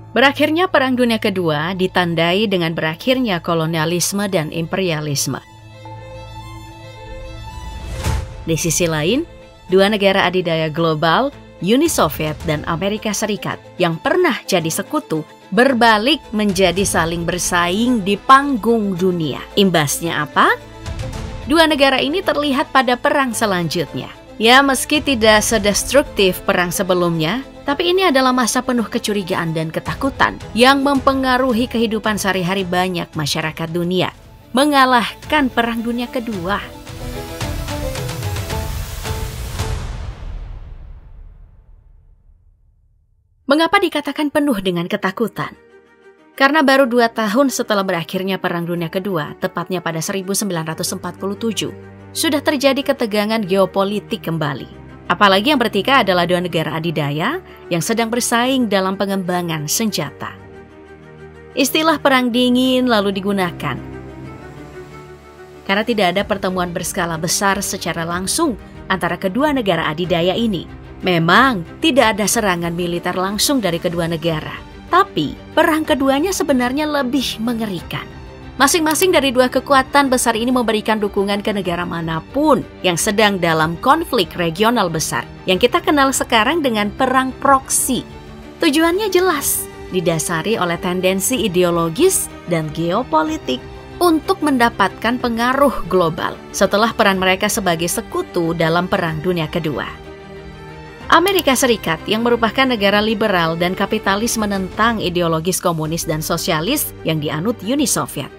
Berakhirnya Perang Dunia Kedua ditandai dengan berakhirnya kolonialisme dan imperialisme. Di sisi lain, dua negara adidaya global, Uni Soviet dan Amerika Serikat yang pernah jadi sekutu, berbalik menjadi saling bersaing di panggung dunia. Imbasnya apa? Dua negara ini terlihat pada perang selanjutnya. Ya, meski tidak sedestruktif perang sebelumnya, tapi ini adalah masa penuh kecurigaan dan ketakutan yang mempengaruhi kehidupan sehari-hari banyak masyarakat dunia, mengalahkan Perang Dunia Kedua. Mengapa dikatakan penuh dengan ketakutan? Karena baru 2 tahun setelah berakhirnya Perang Dunia Kedua, tepatnya pada 1947, sudah terjadi ketegangan geopolitik kembali. Apalagi yang bertikai adalah dua negara adidaya yang sedang bersaing dalam pengembangan senjata. Istilah perang dingin lalu digunakan karena tidak ada pertemuan berskala besar secara langsung antara kedua negara adidaya ini. Memang tidak ada serangan militer langsung dari kedua negara, tapi perang keduanya sebenarnya lebih mengerikan. Masing-masing dari dua kekuatan besar ini memberikan dukungan ke negara manapun yang sedang dalam konflik regional besar yang kita kenal sekarang dengan perang proksi. Tujuannya jelas, didasari oleh tendensi ideologis dan geopolitik untuk mendapatkan pengaruh global setelah peran mereka sebagai sekutu dalam Perang Dunia Kedua. Amerika Serikat yang merupakan negara liberal dan kapitalis menentang ideologis komunis dan sosialis yang dianut Uni Soviet.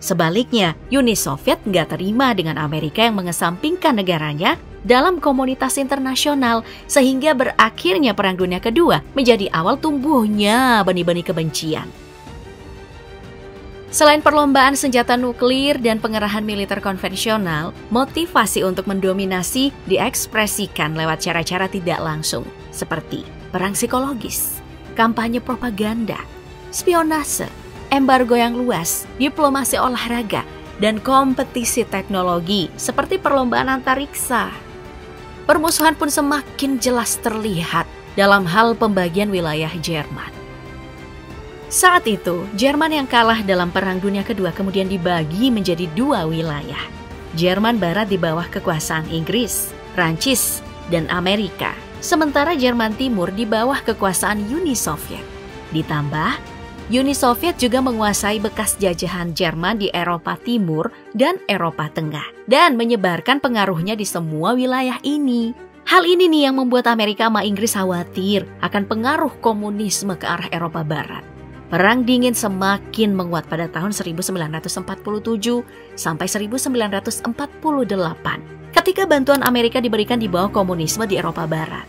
Sebaliknya, Uni Soviet nggak terima dengan Amerika yang mengesampingkan negaranya dalam komunitas internasional sehingga berakhirnya Perang Dunia Kedua menjadi awal tumbuhnya benih-benih kebencian. Selain perlombaan senjata nuklir dan pengerahan militer konvensional, motivasi untuk mendominasi diekspresikan lewat cara-cara tidak langsung, seperti perang psikologis, kampanye propaganda, spionase, embargo yang luas, diplomasi olahraga, dan kompetisi teknologi seperti perlombaan antariksa. Permusuhan pun semakin jelas terlihat dalam hal pembagian wilayah Jerman. Saat itu, Jerman yang kalah dalam Perang Dunia Kedua kemudian dibagi menjadi 2 wilayah. Jerman Barat di bawah kekuasaan Inggris, Prancis, dan Amerika. Sementara Jerman Timur di bawah kekuasaan Uni Soviet. Ditambah, Uni Soviet juga menguasai bekas jajahan Jerman di Eropa Timur dan Eropa Tengah dan menyebarkan pengaruhnya di semua wilayah ini. Hal ini nih yang membuat Amerika sama Inggris khawatir akan pengaruh komunisme ke arah Eropa Barat. Perang dingin semakin menguat pada tahun 1947 sampai 1948 ketika bantuan Amerika diberikan di bawah komunisme di Eropa Barat.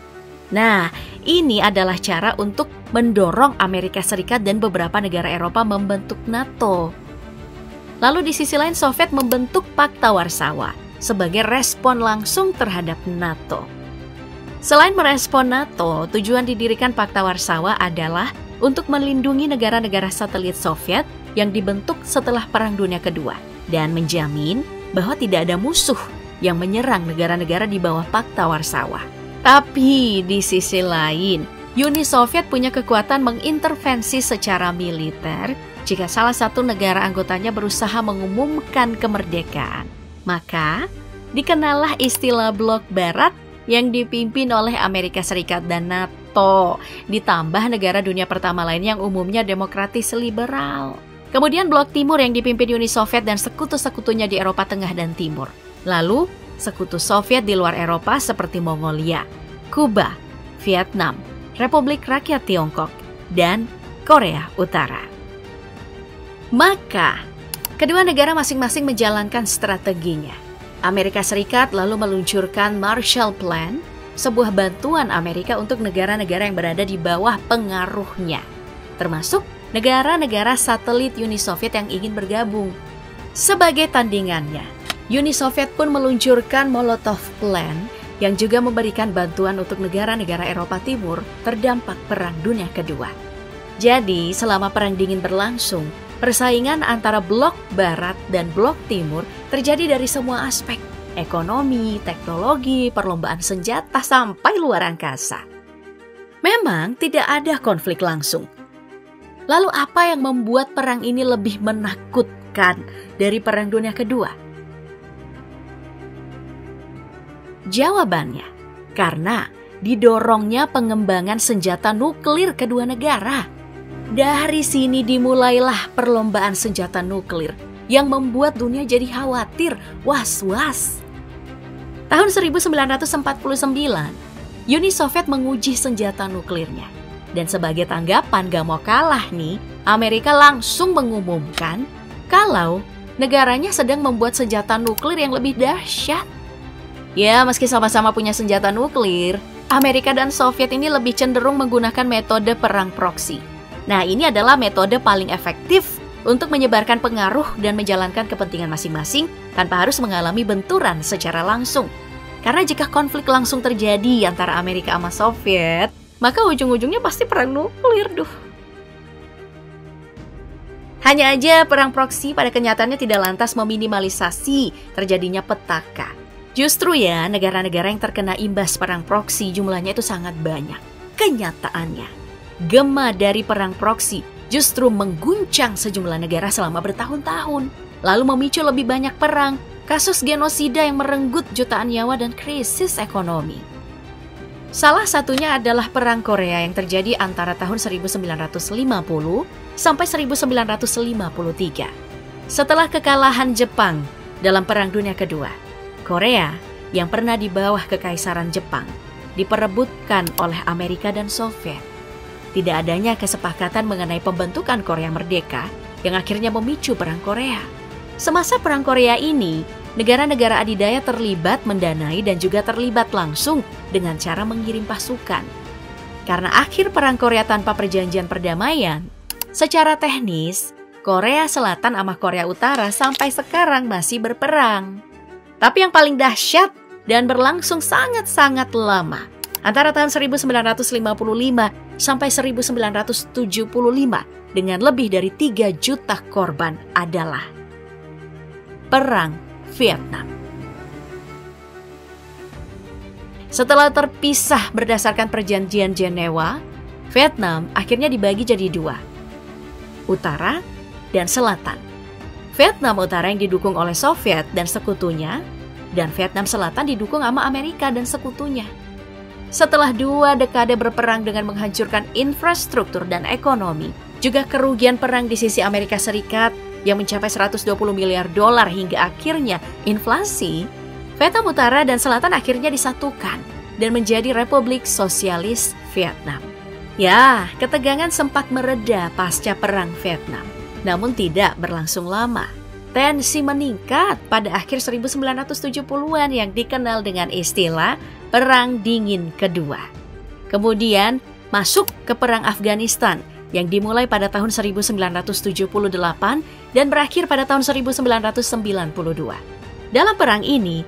Nah, ini adalah cara untuk mendorong Amerika Serikat dan beberapa negara Eropa membentuk NATO. Lalu di sisi lain Soviet membentuk Pakta Warsawa sebagai respon langsung terhadap NATO. Selain merespon NATO, tujuan didirikan Pakta Warsawa adalah untuk melindungi negara-negara satelit Soviet yang dibentuk setelah Perang Dunia Kedua dan menjamin bahwa tidak ada musuh yang menyerang negara-negara di bawah Pakta Warsawa. Tapi di sisi lain, Uni Soviet punya kekuatan mengintervensi secara militer jika salah satu negara anggotanya berusaha mengumumkan kemerdekaan. Maka, dikenallah istilah Blok Barat yang dipimpin oleh Amerika Serikat dan NATO, ditambah negara dunia pertama lain yang umumnya demokratis liberal. Kemudian Blok Timur yang dipimpin Uni Soviet dan sekutu-sekutunya di Eropa Tengah dan Timur. Lalu, sekutu Soviet di luar Eropa seperti Mongolia, Kuba, Vietnam, Republik Rakyat Tiongkok, dan Korea Utara. Maka, kedua negara masing-masing menjalankan strateginya. Amerika Serikat lalu meluncurkan Marshall Plan, sebuah bantuan Amerika untuk negara-negara yang berada di bawah pengaruhnya, termasuk negara-negara satelit Uni Soviet yang ingin bergabung. Sebagai tandingannya, Uni Soviet pun meluncurkan Molotov Plan yang juga memberikan bantuan untuk negara-negara Eropa Timur terdampak Perang Dunia Kedua. Jadi, selama Perang Dingin berlangsung, persaingan antara Blok Barat dan Blok Timur terjadi dari semua aspek, ekonomi, teknologi, perlombaan senjata, sampai luar angkasa. Memang tidak ada konflik langsung, Lalu apa yang membuat perang ini lebih menakutkan dari Perang Dunia Kedua? Jawabannya, karena didorongnya pengembangan senjata nuklir kedua negara. Dari sini dimulailah perlombaan senjata nuklir yang membuat dunia jadi khawatir, was-was. Tahun 1949, Uni Soviet menguji senjata nuklirnya. Dan sebagai tanggapan gak mau kalah nih, Amerika langsung mengumumkan kalau negaranya sedang membuat senjata nuklir yang lebih dahsyat. Ya, meski sama-sama punya senjata nuklir, Amerika dan Soviet ini lebih cenderung menggunakan metode perang proksi. Nah, ini adalah metode paling efektif untuk menyebarkan pengaruh dan menjalankan kepentingan masing-masing tanpa harus mengalami benturan secara langsung. Karena jika konflik langsung terjadi antara Amerika sama Soviet, maka ujung-ujungnya pasti perang nuklir, Hanya aja perang proksi pada kenyataannya tidak lantas meminimalisasi terjadinya petaka. Justru ya, negara-negara yang terkena imbas perang proksi jumlahnya itu sangat banyak. Kenyataannya, gema dari perang proksi justru mengguncang sejumlah negara selama bertahun-tahun, lalu memicu lebih banyak perang, kasus genosida yang merenggut jutaan nyawa dan krisis ekonomi. Salah satunya adalah Perang Korea yang terjadi antara tahun 1950 sampai 1953. Setelah kekalahan Jepang dalam Perang Dunia Kedua, Korea yang pernah di bawah kekaisaran Jepang diperebutkan oleh Amerika dan Soviet. Tidak adanya kesepakatan mengenai pembentukan Korea merdeka yang akhirnya memicu Perang Korea. Semasa Perang Korea ini, negara-negara adidaya terlibat mendanai dan juga terlibat langsung dengan cara mengirim pasukan. Karena akhir Perang Korea tanpa perjanjian perdamaian, secara teknis, Korea Selatan sama Korea Utara sampai sekarang masih berperang. Tapi yang paling dahsyat dan berlangsung sangat-sangat lama, antara tahun 1955 sampai 1975 dengan lebih dari 3 juta korban adalah Perang Vietnam. Setelah terpisah berdasarkan perjanjian Jenewa, Vietnam akhirnya dibagi jadi 2, Utara dan Selatan. Vietnam Utara yang didukung oleh Soviet dan sekutunya, dan Vietnam Selatan didukung sama Amerika dan sekutunya. Setelah 2 dekade berperang dengan menghancurkan infrastruktur dan ekonomi, juga kerugian perang di sisi Amerika Serikat yang mencapai 120 miliar dolar hingga akhirnya inflasi, Vietnam Utara dan Selatan akhirnya disatukan dan menjadi Republik Sosialis Vietnam. Ya, ketegangan sempat mereda pasca Perang Vietnam, namun tidak berlangsung lama. Tensi meningkat pada akhir 1970-an yang dikenal dengan istilah Perang Dingin Kedua. Kemudian masuk ke Perang Afghanistan yang dimulai pada tahun 1978 dan berakhir pada tahun 1992. Dalam perang ini,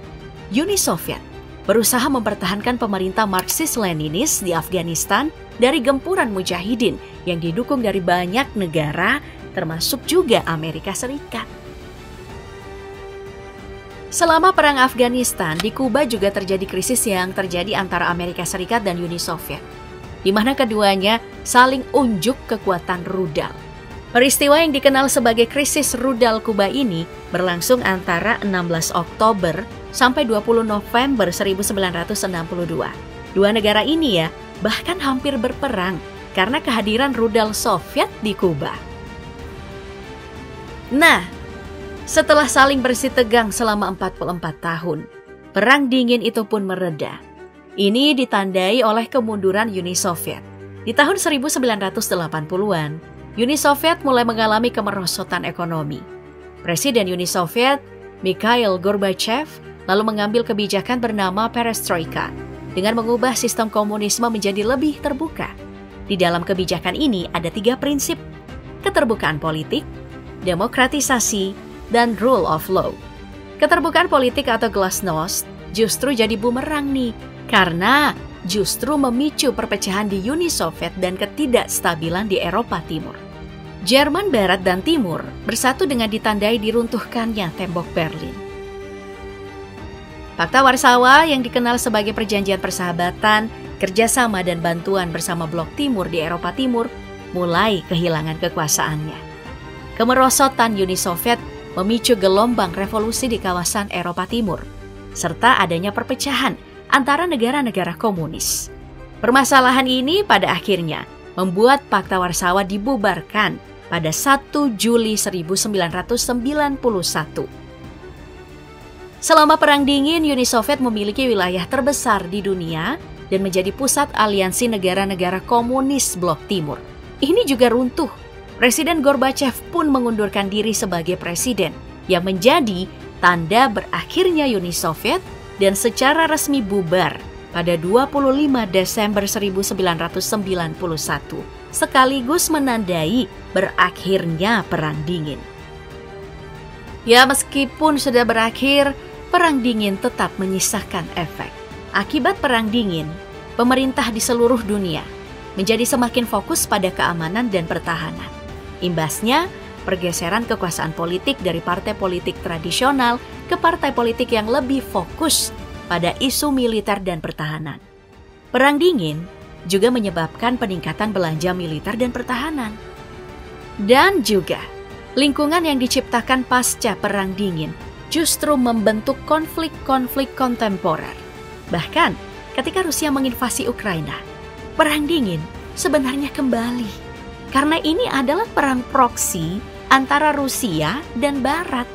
Uni Soviet berusaha mempertahankan pemerintah Marxis-Leninis di Afghanistan dari gempuran mujahidin yang didukung dari banyak negara, termasuk juga Amerika Serikat. Selama Perang Afghanistan, di Kuba juga terjadi krisis yang terjadi antara Amerika Serikat dan Uni Soviet, di mana keduanya saling unjuk kekuatan rudal. Peristiwa yang dikenal sebagai krisis rudal Kuba ini berlangsung antara 16 Oktober sampai 20 November 1962. Dua negara ini ya bahkan hampir berperang karena kehadiran rudal Soviet di Kuba. Nah, setelah saling bersitegang selama 44 tahun, Perang Dingin itu pun mereda. Ini ditandai oleh kemunduran Uni Soviet. Di tahun 1980-an, Uni Soviet mulai mengalami kemerosotan ekonomi. Presiden Uni Soviet, Mikhail Gorbachev, lalu mengambil kebijakan bernama Perestroika dengan mengubah sistem komunisme menjadi lebih terbuka. Di dalam kebijakan ini ada 3 prinsip: keterbukaan politik, demokratisasi, dan rule of law. Keterbukaan politik atau glasnost justru jadi bumerang nih, karena justru memicu perpecahan di Uni Soviet dan ketidakstabilan di Eropa Timur. Jerman Barat dan Timur bersatu dengan ditandai diruntuhkannya tembok Berlin. Pakta Warsawa yang dikenal sebagai perjanjian persahabatan, kerjasama dan bantuan bersama Blok Timur di Eropa Timur mulai kehilangan kekuasaannya. Kemerosotan Uni Soviet memicu gelombang revolusi di kawasan Eropa Timur, serta adanya perpecahan antara negara-negara komunis. Permasalahan ini pada akhirnya membuat Pakta Warsawa dibubarkan pada 1 Juli 1991. Selama Perang Dingin, Uni Soviet memiliki wilayah terbesar di dunia dan menjadi pusat aliansi negara-negara komunis blok timur. Ini juga runtuh. Presiden Gorbachev pun mengundurkan diri sebagai presiden, yang menjadi tanda berakhirnya Uni Soviet dan secara resmi bubar pada 25 Desember 1991, sekaligus menandai berakhirnya Perang Dingin. Ya, meskipun sudah berakhir, Perang Dingin tetap menyisakan efek. Akibat Perang Dingin, pemerintah di seluruh dunia menjadi semakin fokus pada keamanan dan pertahanan. Imbasnya, pergeseran kekuasaan politik dari partai politik tradisional ke partai politik yang lebih fokus pada isu militer dan pertahanan. Perang Dingin juga menyebabkan peningkatan belanja militer dan pertahanan. Dan juga, lingkungan yang diciptakan pasca Perang Dingin justru membentuk konflik-konflik kontemporer. Bahkan, ketika Rusia menginvasi Ukraina, Perang Dingin sebenarnya kembali. Karena ini adalah perang proksi antara Rusia dan Barat.